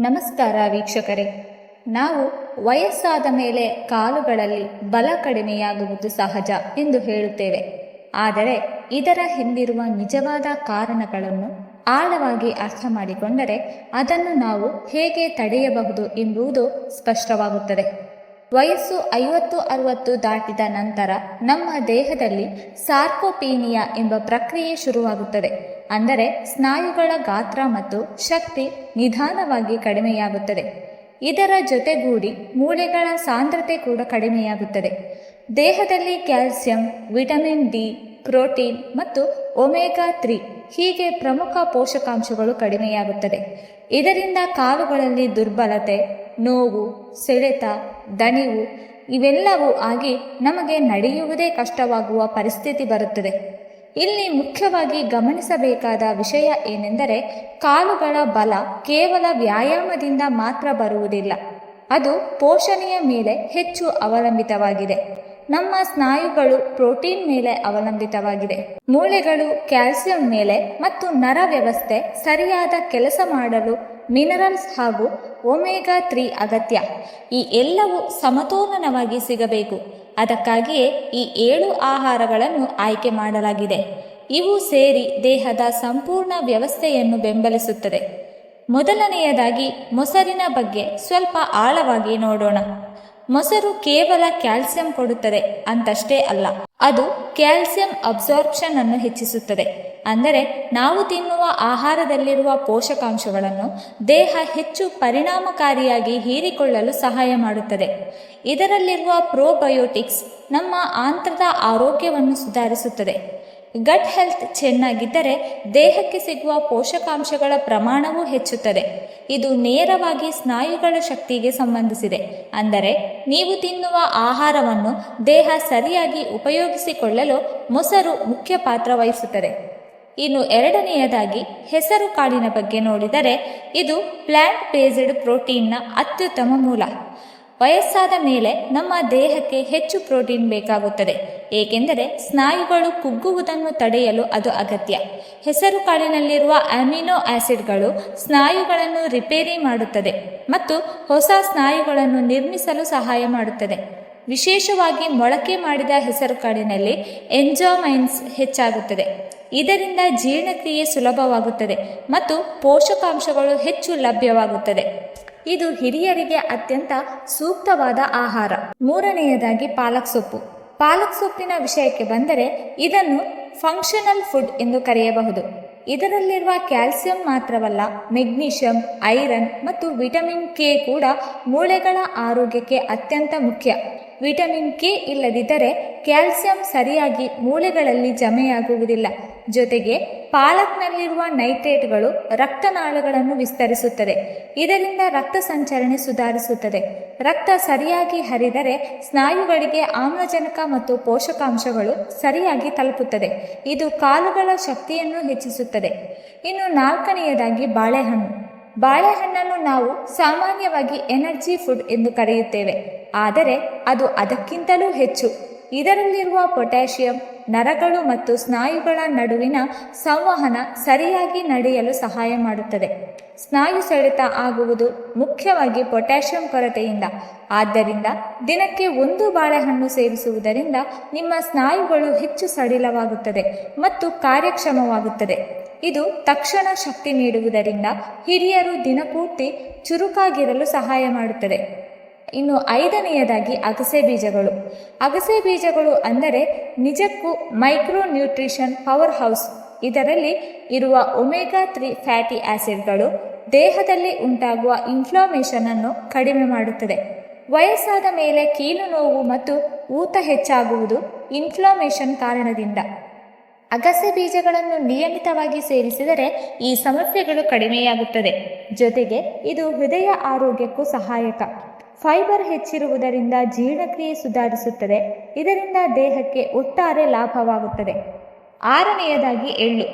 ನಮಸ್ಕಾರ ವೀಕ್ಷಕರೇ. ನಾವು ವಯಸ್ಸಾದ ಮೇಲೆ ಕಾಲುಗಳಲ್ಲಿ ಬಲ ಕಡಿಮೆಯಾಗುವುದು ಸಹಜ ಎಂದು ಹೇಳುತ್ತೇವೆ. ಆದರೆ ಇದರ ಹಿಂದಿರುವ ನಿಜವಾದ ಕಾರಣಗಳನ್ನು ಆಳವಾಗಿ ಅರ್ಥ ಮಾಡಿಕೊಂಡರೆ ಅದನ್ನು ನಾವು ಹೇಗೆ ತಡೆಯಬಹುದು ಎಂಬುದು ಸ್ಪಷ್ಟವಾಗುತ್ತದೆ. ವಯಸ್ಸು 50-60 ದಾಟಿದ ನಂತರ ನಮ್ಮ ದೇಹದಲ್ಲಿ ಸಾರ್ಕೋಪೀನಿಯಾ ಎಂಬ ಪ್ರಕ್ರಿಯೆ ಶುರುವಾಗುತ್ತದೆ. ಅಂದರೆ ಸ್ನಾಯುಗಳ ಗಾತ್ರ ಮತ್ತು ಶಕ್ತಿ ನಿಧಾನವಾಗಿ ಕಡಿಮೆಯಾಗುತ್ತದೆ. ಇದರ ಜೊತೆಗೂಡಿ ಮೂಳೆಗಳ ಸಾಂದ್ರತೆ ಕೂಡ ಕಡಿಮೆಯಾಗುತ್ತದೆ. ದೇಹದಲ್ಲಿ ಕ್ಯಾಲ್ಸಿಯಂ, ವಿಟಮಿನ್ ಡಿ, ಪ್ರೋಟೀನ್ ಮತ್ತು ಒಮೆಗಾ 3 ಹೀಗೆ ಪ್ರಮುಖ ಪೋಷಕಾಂಶಗಳು ಕಡಿಮೆಯಾಗುತ್ತದೆ. ಇದರಿಂದ ಕಾಲುಗಳಲ್ಲಿ ದುರ್ಬಲತೆ, ನೋವು, ಸೆಳೆತ, ದಣಿವು ಇವೆಲ್ಲವೂ ಆಗಿ ನಮಗೆ ನಡೆಯುವುದೇ ಕಷ್ಟವಾಗುವ ಪರಿಸ್ಥಿತಿ ಬರುತ್ತದೆ. ಇಲ್ಲಿ ಮುಖ್ಯವಾಗಿ ಗಮನಿಸಬೇಕಾದ ವಿಷಯ ಏನೆಂದರೆ, ಕಾಲುಗಳ ಬಲ ಕೇವಲ ವ್ಯಾಯಾಮದಿಂದ ಮಾತ್ರ ಬರುವುದಿಲ್ಲ. ಅದು ಪೋಷಣೆಯ ಮೇಲೆ ಹೆಚ್ಚು ಅವಲಂಬಿತವಾಗಿದೆ. ನಮ್ಮ ಸ್ನಾಯುಗಳು ಪ್ರೋಟೀನ್ ಮೇಲೆ ಅವಲಂಬಿತವಾಗಿದೆ. ಮೂಳೆಗಳು ಕ್ಯಾಲ್ಸಿಯಂ ಮೇಲೆ ಮತ್ತು ನರ ವ್ಯವಸ್ಥೆ ಸರಿಯಾದ ಕೆಲಸ ಮಾಡಲು ಮಿನರಲ್ಸ್ ಹಾಗೂ ಒಮೆಗಾ 3 ಅಗತ್ಯ. ಈ ಎಲ್ಲವೂ ಸಮತೋಲನವಾಗಿ ಸಿಗಬೇಕು. ಅದಕ್ಕಾಗಿಯೇ ಈ 7 ಆಹಾರಗಳನ್ನು ಆಯ್ಕೆ ಮಾಡಲಾಗಿದೆ. ಇವು ಸೇರಿ ದೇಹದ ಸಂಪೂರ್ಣ ವ್ಯವಸ್ಥೆಯನ್ನು ಬೆಂಬಲಿಸುತ್ತದೆ. ಮೊದಲನೆಯದಾಗಿ ಮೊಸರಿನ ಬಗ್ಗೆ ಸ್ವಲ್ಪ ಆಳವಾಗಿ ನೋಡೋಣ. ಮೊಸರು ಕೇವಲ ಕ್ಯಾಲ್ಸಿಯಂ ಕೊಡುತ್ತದೆ ಅಂತಷ್ಟೇ ಅಲ್ಲ, ಅದು ಕ್ಯಾಲ್ಸಿಯಂ ಅಬ್ಸಾರ್ಪ್ಷನ್ ಅನ್ನು ಹೆಚ್ಚಿಸುತ್ತದೆ. ಅಂದರೆ ನಾವು ತಿನ್ನುವ ಆಹಾರದಲ್ಲಿರುವ ಪೋಷಕಾಂಶಗಳನ್ನು ದೇಹ ಹೆಚ್ಚು ಪರಿಣಾಮಕಾರಿಯಾಗಿ ಹೀರಿಕೊಳ್ಳಲು ಸಹಾಯ ಮಾಡುತ್ತದೆ. ಇದರಲ್ಲಿರುವ ಪ್ರೋಬಯೋಟಿಕ್ಸ್ ನಮ್ಮ ಆಂತ್ರದ ಆರೋಗ್ಯವನ್ನು ಸುಧಾರಿಸುತ್ತದೆ. ಗಟ್ ಹೆಲ್ತ್ ಚೆನ್ನಾಗಿದ್ದರೆ ದೇಹಕ್ಕೆ ಸಿಗುವ ಪೋಷಕಾಂಶಗಳ ಪ್ರಮಾಣವೂ ಹೆಚ್ಚುತ್ತದೆ. ಇದು ನೇರವಾಗಿ ಸ್ನಾಯುಗಳ ಶಕ್ತಿಗೆ ಸಂಬಂಧಿಸಿದೆ. ಅಂದರೆ ನೀವು ತಿನ್ನುವ ಆಹಾರವನ್ನು ದೇಹ ಸರಿಯಾಗಿ ಉಪಯೋಗಿಸಿಕೊಳ್ಳಲು ಮೊಸರು ಮುಖ್ಯ ಪಾತ್ರ ವಹಿಸುತ್ತದೆ. ಇನ್ನು ಎರಡನೆಯದಾಗಿ ಹೆಸರು ಕಾಳಿನ ಬಗ್ಗೆ ನೋಡಿದರೆ, ಇದು ಪ್ಲಾಂಟ್ ಬೇಸ್ಡ್ ಪ್ರೋಟೀನ್ನ ಅತ್ಯುತ್ತಮ ಮೂಲ. ವಯಸ್ಸಾದ ಮೇಲೆ ನಮ್ಮ ದೇಹಕ್ಕೆ ಹೆಚ್ಚು ಪ್ರೋಟೀನ್ ಬೇಕಾಗುತ್ತದೆ, ಏಕೆಂದರೆ ಸ್ನಾಯುಗಳು ಕುಗ್ಗುವುದನ್ನು ತಡೆಯಲು ಅದು ಅಗತ್ಯ. ಹೆಸರು ಕಾಳಿನಲ್ಲಿರುವ ಅಮಿನೋ ಆಸಿಡ್ಗಳು ಸ್ನಾಯುಗಳನ್ನು ರಿಪೇರಿ ಮಾಡುತ್ತದೆ ಮತ್ತು ಹೊಸ ಸ್ನಾಯುಗಳನ್ನು ನಿರ್ಮಿಸಲು ಸಹಾಯ ಮಾಡುತ್ತದೆ. ವಿಶೇಷವಾಗಿ ಮೊಳಕೆ ಮಾಡಿದ ಹೆಸರು ಕಾಳಿನಲ್ಲಿ ಎಂಜೈಮ್ಸ್ ಹೆಚ್ಚಾಗುತ್ತದೆ. ಇದರಿಂದ ಜೀರ್ಣಕ್ರಿಯೆ ಸುಲಭವಾಗುತ್ತದೆ ಮತ್ತು ಪೋಷಕಾಂಶಗಳು ಹೆಚ್ಚು ಲಭ್ಯವಾಗುತ್ತದೆ. ಇದು ಹಿರಿಯರಿಗೆ ಅತ್ಯಂತ ಸೂಕ್ತವಾದ ಆಹಾರ. ಮೂರನೆಯದಾಗಿ ಪಾಲಕ್ ಸೊಪ್ಪು. ಪಾಲಕ್ ಸೊಪ್ಪಿನ ವಿಷಯಕ್ಕೆ ಬಂದರೆ, ಇದನ್ನು ಫಂಕ್ಷನಲ್ ಫುಡ್ ಎಂದು ಕರೆಯಬಹುದು. ಇದರಲ್ಲಿರುವ ಕ್ಯಾಲ್ಸಿಯಂ ಮಾತ್ರವಲ್ಲ, ಮೆಗ್ನೀಷಿಯಂ, ಐರನ್ ಮತ್ತು ವಿಟಮಿನ್ ಕೆ ಕೂಡ ಮೂಳೆಗಳ ಆರೋಗ್ಯಕ್ಕೆ ಅತ್ಯಂತ ಮುಖ್ಯ. ವಿಟಮಿನ್ ಕೆ ಇಲ್ಲದಿದ್ದರೆ ಕ್ಯಾಲ್ಸಿಯಂ ಸರಿಯಾಗಿ ಮೂಳೆಗಳಲ್ಲಿ ಜಮೆಯಾಗುವುದಿಲ್ಲ. ಜೊತೆಗೆ ಪಾಲಕ್ನಲ್ಲಿರುವ ನೈಟ್ರೇಟ್ಗಳು ರಕ್ತನಾಳಗಳನ್ನು ವಿಸ್ತರಿಸುತ್ತದೆ. ಇದರಿಂದ ರಕ್ತ ಸಂಚರಣೆ ಸುಧಾರಿಸುತ್ತದೆ. ರಕ್ತ ಸರಿಯಾಗಿ ಹರಿದರೆ ಸ್ನಾಯುಗಳಿಗೆ ಆಮ್ಲಜನಕ ಮತ್ತು ಪೋಷಕಾಂಶಗಳು ಸರಿಯಾಗಿ ತಲುಪುತ್ತದೆ. ಇದು ಕಾಲುಗಳ ಶಕ್ತಿಯನ್ನು ಹೆಚ್ಚಿಸುತ್ತದೆ. ಇನ್ನು ನಾಲ್ಕನೆಯದಾಗಿ ಬಾಳೆಹಣ್ಣು. ಬಾಳೆಹಣ್ಣನ್ನು ನಾವು ಸಾಮಾನ್ಯವಾಗಿ ಎನರ್ಜಿ ಫುಡ್ ಎಂದು ಕರೆಯುತ್ತೇವೆ, ಆದರೆ ಅದು ಅದಕ್ಕಿಂತಲೂ ಹೆಚ್ಚು. ಇದರಲ್ಲಿರುವ ಪೊಟ್ಯಾಷಿಯಂ ನರಗಳು ಮತ್ತು ಸ್ನಾಯುಗಳ ನಡುವಿನ ಸಂವಹನ ಸರಿಯಾಗಿ ನಡೆಯಲು ಸಹಾಯ ಮಾಡುತ್ತದೆ. ಸ್ನಾಯು ಸೆಳೆತ ಆಗುವುದು ಮುಖ್ಯವಾಗಿ ಪೊಟ್ಯಾಷಿಯಂ ಕೊರತೆಯಿಂದ. ಆದ್ದರಿಂದ ದಿನಕ್ಕೆ 1 ಬಾಳೆಹಣ್ಣು ಸೇವಿಸುವುದರಿಂದ ನಿಮ್ಮ ಸ್ನಾಯುಗಳು ಹೆಚ್ಚು ಸಡಿಲವಾಗುತ್ತದೆ ಮತ್ತು ಕಾರ್ಯಕ್ಷಮವಾಗುತ್ತದೆ. ಇದು ತಕ್ಷಣ ಶಕ್ತಿ ನೀಡುವುದರಿಂದ ಹಿರಿಯರು ದಿನಪೂರ್ತಿ ಚುರುಕಾಗಿರಲು ಸಹಾಯ ಮಾಡುತ್ತದೆ. ಇನ್ನು ಐದನೆಯದಾಗಿ ಅಗಸೆ ಬೀಜಗಳು. ಅಗಸೆ ಬೀಜಗಳು ಅಂದರೆ ನಿಜಕ್ಕೂ ಮೈಕ್ರೋ ನ್ಯೂಟ್ರಿಷನ್ ಪವರ್ ಹೌಸ್. ಇದರಲ್ಲಿ ಇರುವ ಒಮೆಗಾ 3 ಫ್ಯಾಟಿ ಆಸಿಡ್ಗಳು ದೇಹದಲ್ಲಿ ಉಂಟಾಗುವ ಇನ್ಫ್ಲಮೇಷನ್ ಅನ್ನು ಕಡಿಮೆ ಮಾಡುತ್ತದೆ. ವಯಸ್ಸಾದ ಮೇಲೆ ಕೀಲು ನೋವು ಮತ್ತು ಊತ ಹೆಚ್ಚಾಗುವುದು ಇನ್ಫ್ಲಮೇಷನ್ ಕಾರಣದಿಂದ. ಅಗಸೆ ಬೀಜಗಳನ್ನು ನಿಯಮಿತವಾಗಿ ಸೇವಿಸಿದರೆ ಈ ಸಮಸ್ಯೆಗಳು ಕಡಿಮೆಯಾಗುತ್ತದೆ. ಜೊತೆಗೆ ಇದು ಹೃದಯ ಆರೋಗ್ಯಕ್ಕೂ ಸಹಾಯಕ. ಫೈಬರ್ ಹೆಚ್ಚಿರುವುದರಿಂದ ಜೀರ್ಣಕ್ರಿಯೆ ಸುಧಾರಿಸುತ್ತದೆ. ಇದರಿಂದ ದೇಹಕ್ಕೆ ಒಟ್ಟಾರೆ ಲಾಭವಾಗುತ್ತದೆ. ಆರನೆಯದಾಗಿ ಎಳ್ಳು.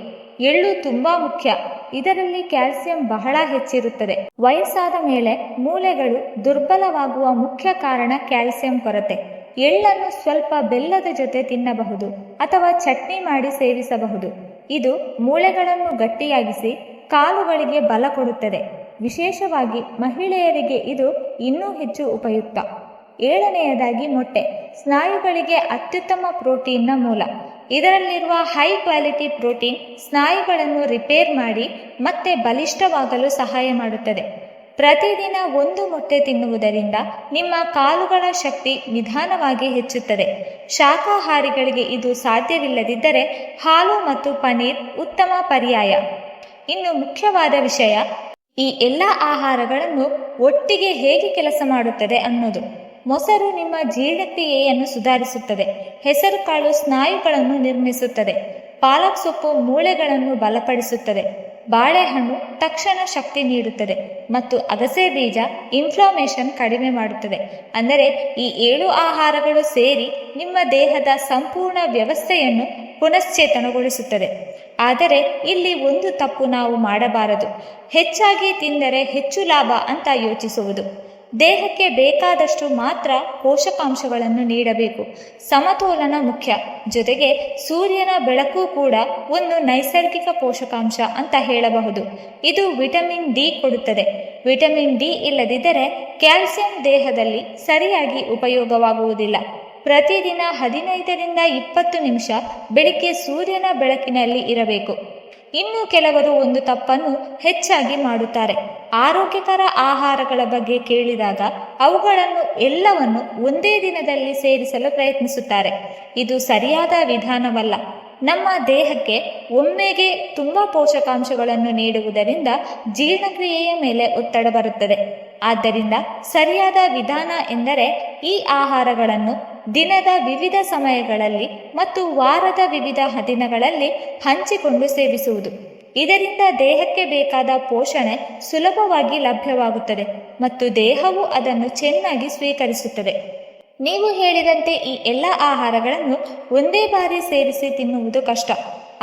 ಎಳ್ಳು ತುಂಬಾ ಮುಖ್ಯ. ಇದರಲ್ಲಿ ಕ್ಯಾಲ್ಸಿಯಂ ಬಹಳ ಹೆಚ್ಚಿರುತ್ತದೆ. ವಯಸ್ಸಾದ ಮೇಲೆ ಮೂಳೆಗಳು ದುರ್ಬಲವಾಗುವ ಮುಖ್ಯ ಕಾರಣ ಕ್ಯಾಲ್ಸಿಯಂ ಕೊರತೆ. ಎಳ್ಳನ್ನು ಸ್ವಲ್ಪ ಬೆಲ್ಲದ ಜೊತೆ ತಿನ್ನಬಹುದು ಅಥವಾ ಚಟ್ನಿ ಮಾಡಿ ಸೇವಿಸಬಹುದು. ಇದು ಮೂಳೆಗಳನ್ನು ಗಟ್ಟಿಯಾಗಿಸಿ ಕಾಲುಗಳಿಗೆ ಬಲ ಕೊಡುತ್ತದೆ. ವಿಶೇಷವಾಗಿ ಮಹಿಳೆಯರಿಗೆ ಇದು ಇನ್ನೂ ಹೆಚ್ಚು ಉಪಯುಕ್ತ. 7ನೇಯದಾಗಿ ಮೊಟ್ಟೆ. ಸ್ನಾಯುಗಳಿಗೆ ಅತ್ಯುತ್ತಮ ಪ್ರೋಟೀನ್ನ ಮೂಲ. ಇದರಲ್ಲಿರುವ ಹೈ ಕ್ವಾಲಿಟಿ ಪ್ರೋಟೀನ್ ಸ್ನಾಯುಗಳನ್ನು ರಿಪೇರ್ ಮಾಡಿ ಮತ್ತೆ ಬಲಿಷ್ಠವಾಗಲು ಸಹಾಯ ಮಾಡುತ್ತದೆ. ಪ್ರತಿದಿನ 1 ಮೊಟ್ಟೆ ತಿನ್ನುವುದರಿಂದ ನಿಮ್ಮ ಕಾಲುಗಳ ಶಕ್ತಿ ನಿಧಾನವಾಗಿ ಹೆಚ್ಚುತ್ತದೆ. ಶಾಕಾಹಾರಿಗಳಿಗೆ ಇದು ಸಾಧ್ಯವಿಲ್ಲದಿದ್ದರೆ ಹಾಲು ಮತ್ತು ಪನೀರ್ ಉತ್ತಮ ಪರ್ಯಾಯ. ಇನ್ನು ಮುಖ್ಯವಾದ ವಿಷಯ, ಈ ಎಲ್ಲ ಆಹಾರಗಳನ್ನು ಒಟ್ಟಿಗೆ ಹೇಗೆ ಕೆಲಸ ಮಾಡುತ್ತದೆ ಅನ್ನೋದು. ಮೊಸರು ನಿಮ್ಮ ಜೀರ್ಣಕ್ರಿಯೆಯನ್ನು ಸುಧಾರಿಸುತ್ತದೆ. ಹೆಸರುಕಾಳು ಸ್ನಾಯುಗಳನ್ನು ನಿರ್ಮಿಸುತ್ತದೆ. ಪಾಲಕ್ ಸೊಪ್ಪು ಮೂಳೆಗಳನ್ನು ಬಲಪಡಿಸುತ್ತದೆ. ಬಾಳೆಹಣ್ಣು ತಕ್ಷಣ ಶಕ್ತಿ ನೀಡುತ್ತದೆ ಮತ್ತು ಅಗಸೆ ಬೀಜ ಇನ್ಫ್ಲಾಮೇಷನ್ ಕಡಿಮೆ ಮಾಡುತ್ತದೆ. ಅಂದರೆ ಈ 7 ಆಹಾರಗಳು ಸೇರಿ ನಿಮ್ಮ ದೇಹದ ಸಂಪೂರ್ಣ ವ್ಯವಸ್ಥೆಯನ್ನು ಪುನಶ್ಚೇತನಗೊಳಿಸುತ್ತದೆ. ಆದರೆ ಇಲ್ಲಿ ಒಂದು ತಪ್ಪು ನಾವು ಮಾಡಬಾರದು. ಹೆಚ್ಚಾಗಿ ತಿಂದರೆ ಹೆಚ್ಚು ಲಾಭ ಅಂತ ಯೋಚಿಸುವುದು. ದೇಹಕ್ಕೆ ಬೇಕಾದಷ್ಟು ಮಾತ್ರ ಪೋಷಕಾಂಶಗಳನ್ನು ನೀಡಬೇಕು. ಸಮತೋಲನ ಮುಖ್ಯ. ಜೊತೆಗೆ ಸೂರ್ಯನ ಬೆಳಕು ಕೂಡ ಒಂದು ನೈಸರ್ಗಿಕ ಪೋಷಕಾಂಶ ಅಂತ ಹೇಳಬಹುದು. ಇದು ವಿಟಮಿನ್ ಡಿ ಕೊಡುತ್ತದೆ. ವಿಟಮಿನ್ ಡಿ ಇಲ್ಲದಿದ್ದರೆ ಕ್ಯಾಲ್ಸಿಯಂ ದೇಹದಲ್ಲಿ ಸರಿಯಾಗಿ ಉಪಯೋಗವಾಗುವುದಿಲ್ಲ. ಪ್ರತಿದಿನ 15ರಿಂದ 20 ನಿಮಿಷ ಬೆಳಿಗ್ಗೆ ಸೂರ್ಯನ ಬೆಳಕಿನಲ್ಲಿ ಇರಬೇಕು. ಇನ್ನು ಕೆಲವರು ಒಂದು ತಪ್ಪನ್ನು ಹೆಚ್ಚಾಗಿ ಮಾಡುತ್ತಾರೆ. ಆರೋಗ್ಯಕರ ಆಹಾರಗಳ ಬಗ್ಗೆ ಕೇಳಿದಾಗ ಅವುಗಳನ್ನು ಎಲ್ಲವನ್ನು ಒಂದೇ ದಿನದಲ್ಲಿ ಸೇರಿಸಲು ಪ್ರಯತ್ನಿಸುತ್ತಾರೆ. ಇದು ಸರಿಯಾದ ವಿಧಾನವಲ್ಲ. ನಮ್ಮ ದೇಹಕ್ಕೆ ಒಮ್ಮೆಗೆ ತುಂಬ ಪೋಷಕಾಂಶಗಳನ್ನು ನೀಡುವುದರಿಂದ ಜೀರ್ಣಕ್ರಿಯೆಯ ಮೇಲೆ ಒತ್ತಡ ಬರುತ್ತದೆ. ಆದ್ದರಿಂದ ಸರಿಯಾದ ವಿಧಾನ ಎಂದರೆ ಈ ಆಹಾರಗಳನ್ನು ದಿನದ ವಿವಿಧ ಸಮಯಗಳಲ್ಲಿ ಮತ್ತು ವಾರದ ವಿವಿಧ ದಿನಗಳಲ್ಲಿ ಹಂಚಿಕೊಂಡು ಸೇವಿಸುವುದು. ಇದರಿಂದ ದೇಹಕ್ಕೆ ಬೇಕಾದ ಪೋಷಣೆ ಸುಲಭವಾಗಿ ಲಭ್ಯವಾಗುತ್ತದೆ ಮತ್ತು ದೇಹವು ಅದನ್ನು ಚೆನ್ನಾಗಿ ಸ್ವೀಕರಿಸುತ್ತದೆ. ನೀವು ಹೇಳಿದಂತೆ ಈ ಎಲ್ಲ ಆಹಾರಗಳನ್ನು ಒಂದೇ ಬಾರಿ ಸೇರಿಸಿ ತಿನ್ನುವುದು ಕಷ್ಟ.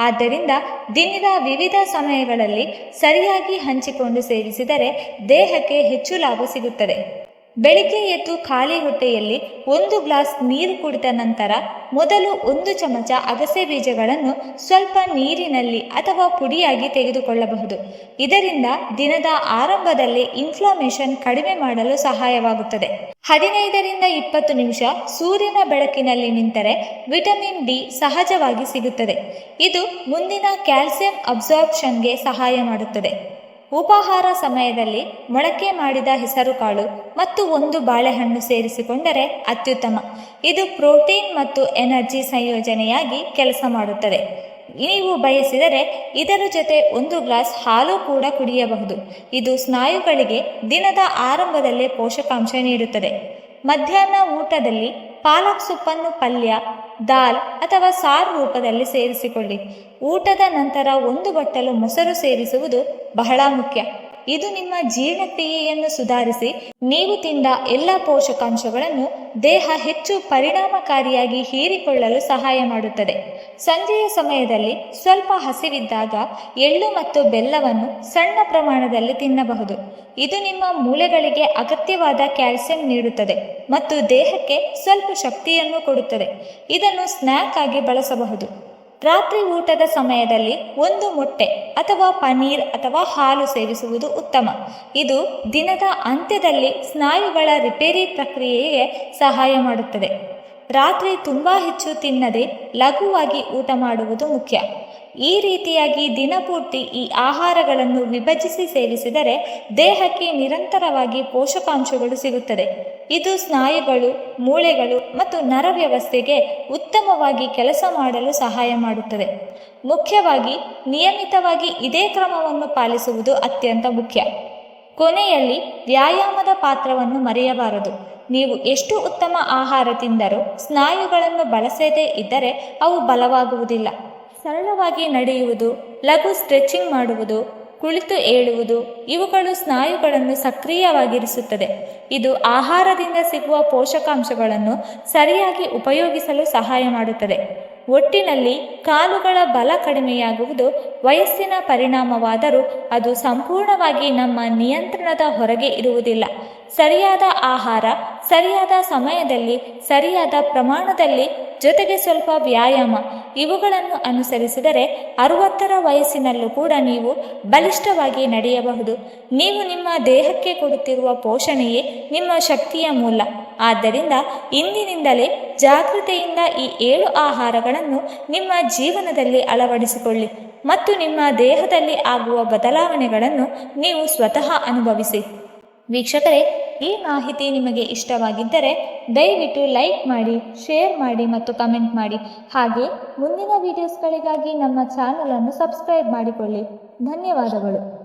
ಆದ್ದರಿಂದ ದಿನದ ವಿವಿಧ ಸಮಯಗಳಲ್ಲಿ ಸರಿಯಾಗಿ ಹಂಚಿಕೊಂಡು ಸೇವಿಸಿದರೆ ದೇಹಕ್ಕೆ ಹೆಚ್ಚು ಲಾಭ ಸಿಗುತ್ತದೆ. ಬೆಳಿಗ್ಗೆ ಎದ್ದು ಖಾಲಿ ಹೊಟ್ಟೆಯಲ್ಲಿ 1 ಗ್ಲಾಸ್ ನೀರು ಕುಡಿದ ನಂತರ ಮೊದಲು 1 ಚಮಚ ಅಗಸೆ ಬೀಜಗಳನ್ನು ಸ್ವಲ್ಪ ನೀರಿನಲ್ಲಿ ಅಥವಾ ಪುಡಿಯಾಗಿ ತೆಗೆದುಕೊಳ್ಳಬಹುದು. ಇದರಿಂದ ದಿನದ ಆರಂಭದಲ್ಲಿ ಇನ್ಫ್ಲಾಮೇಷನ್ ಕಡಿಮೆ ಮಾಡಲು ಸಹಾಯವಾಗುತ್ತದೆ. 15ರಿಂದ 20 ನಿಮಿಷ ಸೂರ್ಯನ ಬೆಳಕಿನಲ್ಲಿ ನಿಂತರೆ ವಿಟಮಿನ್ ಡಿ ಸಹಜವಾಗಿ ಸಿಗುತ್ತದೆ. ಇದು ಮುಂದಿನ ಕ್ಯಾಲ್ಸಿಯಂ ಅಬ್ಸಾರ್ಪ್ಷನ್ಗೆ ಸಹಾಯ ಮಾಡುತ್ತದೆ. ಉಪಹಾರ ಸಮಯದಲ್ಲಿ ಮೊಳಕೆ ಮಾಡಿದ ಹೆಸರುಕಾಳು ಮತ್ತು 1 ಬಾಳೆಹಣ್ಣು ಸೇರಿಸಿಕೊಂಡರೆ ಅತ್ಯುತ್ತಮ. ಇದು ಪ್ರೋಟೀನ್ ಮತ್ತು ಎನರ್ಜಿ ಸಂಯೋಜನೆಯಾಗಿ ಕೆಲಸ ಮಾಡುತ್ತದೆ. ನೀವು ಬಯಸಿದರೆ ಇದರ ಜೊತೆ 1 ಗ್ಲಾಸ್ ಹಾಲು ಕೂಡ ಕುಡಿಯಬಹುದು. ಇದು ಸ್ನಾಯುಗಳಿಗೆ ದಿನದ ಆರಂಭದಲ್ಲೇ ಪೋಷಕಾಂಶ ನೀಡುತ್ತದೆ. ಮಧ್ಯಾಹ್ನ ಊಟದಲ್ಲಿ ಪಾಲಕ್ ಸೊಪ್ಪನ್ನು ಪಲ್ಯ, ದಾಲ್ ಅಥವಾ ಸಾರು ರೂಪದಲ್ಲಿ ಸೇರಿಸಿಕೊಳ್ಳಿ. ಊಟದ ನಂತರ 1 ಬಟ್ಟಲು ಮೊಸರು ಸೇರಿಸುವುದು ಬಹಳ ಮುಖ್ಯ. ಇದು ನಿಮ್ಮ ಜೀರ್ಣಕ್ರಿಯೆಯನ್ನು ಸುಧಾರಿಸಿ ನೀವು ತಿಂದ ಎಲ್ಲ ಪೋಷಕಾಂಶಗಳನ್ನು ದೇಹ ಹೆಚ್ಚು ಪರಿಣಾಮಕಾರಿಯಾಗಿ ಹೀರಿಕೊಳ್ಳಲು ಸಹಾಯ ಮಾಡುತ್ತದೆ. ಸಂಜೆಯ ಸಮಯದಲ್ಲಿ ಸ್ವಲ್ಪ ಹಸಿವಿದ್ದಾಗ ಎಳ್ಳು ಮತ್ತು ಬೆಲ್ಲವನ್ನು ಸಣ್ಣ ಪ್ರಮಾಣದಲ್ಲಿ ತಿನ್ನಬಹುದು. ಇದು ನಿಮ್ಮ ಮೂಳೆಗಳಿಗೆ ಅಗತ್ಯವಾದ ಕ್ಯಾಲ್ಸಿಯಂ ನೀಡುತ್ತದೆ ಮತ್ತು ದೇಹಕ್ಕೆ ಸ್ವಲ್ಪ ಶಕ್ತಿಯನ್ನು ಕೊಡುತ್ತದೆ. ಇದನ್ನು ಸ್ನ್ಯಾಕ್ ಆಗಿ ಬಳಸಬಹುದು. ರಾತ್ರಿ ಊಟದ ಸಮಯದಲ್ಲಿ 1 ಮೊಟ್ಟೆ ಅಥವಾ ಪನೀರ್ ಅಥವಾ ಹಾಲು ಸೇವಿಸುವುದು ಉತ್ತಮ. ಇದು ದಿನದ ಅಂತ್ಯದಲ್ಲಿ ಸ್ನಾಯುಗಳ ರಿಪೇರಿ ಪ್ರಕ್ರಿಯೆಗೆ ಸಹಾಯ ಮಾಡುತ್ತದೆ. ರಾತ್ರಿ ತುಂಬ ಹೆಚ್ಚು ತಿನ್ನದೆ ಲಘುವಾಗಿ ಊಟ ಮಾಡುವುದು ಮುಖ್ಯ. ಈ ರೀತಿಯಾಗಿ ದಿನಪೂರ್ತಿ ಈ ಆಹಾರಗಳನ್ನು ವಿಭಜಿಸಿ ಸೇವಿಸಿದರೆ ದೇಹಕ್ಕೆ ನಿರಂತರವಾಗಿ ಪೋಷಕಾಂಶಗಳು ಸಿಗುತ್ತದೆ. ಇದು ಸ್ನಾಯುಗಳು, ಮೂಳೆಗಳು ಮತ್ತು ನರ ವ್ಯವಸ್ಥೆಗೆ ಉತ್ತಮವಾಗಿ ಕೆಲಸ ಮಾಡಲು ಸಹಾಯ ಮಾಡುತ್ತದೆ. ಮುಖ್ಯವಾಗಿ ನಿಯಮಿತವಾಗಿ ಇದೇ ಕ್ರಮವನ್ನು ಪಾಲಿಸುವುದು ಅತ್ಯಂತ ಮುಖ್ಯ. ಕೊನೆಯಲ್ಲಿ ವ್ಯಾಯಾಮದ ಪಾತ್ರವನ್ನು ಮರೆಯಬಾರದು. ನೀವು ಎಷ್ಟು ಉತ್ತಮ ಆಹಾರ ತಿಂದರೂ ಸ್ನಾಯುಗಳನ್ನು ಬಳಸದೇ ಇದ್ದರೆ ಅವು ಬಲವಾಗುವುದಿಲ್ಲ. ಸರಳವಾಗಿ ನಡೆಯುವುದು, ಲಘು ಸ್ಟ್ರೆಚಿಂಗ್ ಮಾಡುವುದು, ಕುಳಿತು ಏಳುವುದು ಇವುಗಳು ಸ್ನಾಯುಗಳನ್ನು ಸಕ್ರಿಯವಾಗಿರಿಸುತ್ತದೆ. ಇದು ಆಹಾರದಿಂದ ಸಿಗುವ ಪೋಷಕಾಂಶಗಳನ್ನು ಸರಿಯಾಗಿ ಉಪಯೋಗಿಸಲು ಸಹಾಯ ಮಾಡುತ್ತದೆ. ಒಟ್ಟಿನಲ್ಲಿ ಕಾಲುಗಳ ಬಲ ಕಡಿಮೆಯಾಗುವುದು ವಯಸ್ಸಿನ ಪರಿಣಾಮವಾದರೂ ಅದು ಸಂಪೂರ್ಣವಾಗಿ ನಮ್ಮ ನಿಯಂತ್ರಣದ ಹೊರಗೆ ಇರುವುದಿಲ್ಲ. ಸರಿಯಾದ ಆಹಾರ, ಸರಿಯಾದ ಸಮಯದಲ್ಲಿ, ಸರಿಯಾದ ಪ್ರಮಾಣದಲ್ಲಿ, ಜೊತೆಗೆ ಸ್ವಲ್ಪ ವ್ಯಾಯಾಮ ಇವುಗಳನ್ನು ಅನುಸರಿಸಿದರೆ 60ರ ವಯಸ್ಸಿನಲ್ಲೂ ಕೂಡ ನೀವು ಬಲಿಷ್ಠವಾಗಿ ನಡೆಯಬಹುದು. ನೀವು ನಿಮ್ಮ ದೇಹಕ್ಕೆ ಕೊಡುತ್ತಿರುವ ಪೋಷಣೆಯೇ ನಿಮ್ಮ ಶಕ್ತಿಯ ಮೂಲ. ಆದ್ದರಿಂದ ಇಂದಿನಿಂದಲೇ ಜಾಗೃತೆಯಿಂದ ಈ 7 ಆಹಾರಗಳನ್ನು ನಿಮ್ಮ ಜೀವನದಲ್ಲಿ ಅಳವಡಿಸಿಕೊಳ್ಳಿ ಮತ್ತು ನಿಮ್ಮ ದೇಹದಲ್ಲಿ ಆಗುವ ಬದಲಾವಣೆಗಳನ್ನು ನೀವು ಸ್ವತಃ ಅನುಭವಿಸಿ. ವೀಕ್ಷಕರೇ, ಈ ಮಾಹಿತಿ ನಿಮಗೆ ಇಷ್ಟವಾಗಿದ್ದರೆ ದಯವಿಟ್ಟು ಲೈಕ್ ಮಾಡಿ, ಶೇರ್ ಮಾಡಿ ಮತ್ತು ಕಮೆಂಟ್ ಮಾಡಿ. ಹಾಗೆ ಮುಂದಿನ ವಿಡಿಯೋಸ್ಗಳಿಗಾಗಿ ನಮ್ಮ ಚಾನಲನ್ನು ಸಬ್ಸ್ಕ್ರೈಬ್ ಮಾಡಿಕೊಳ್ಳಿ. ಧನ್ಯವಾದಗಳು.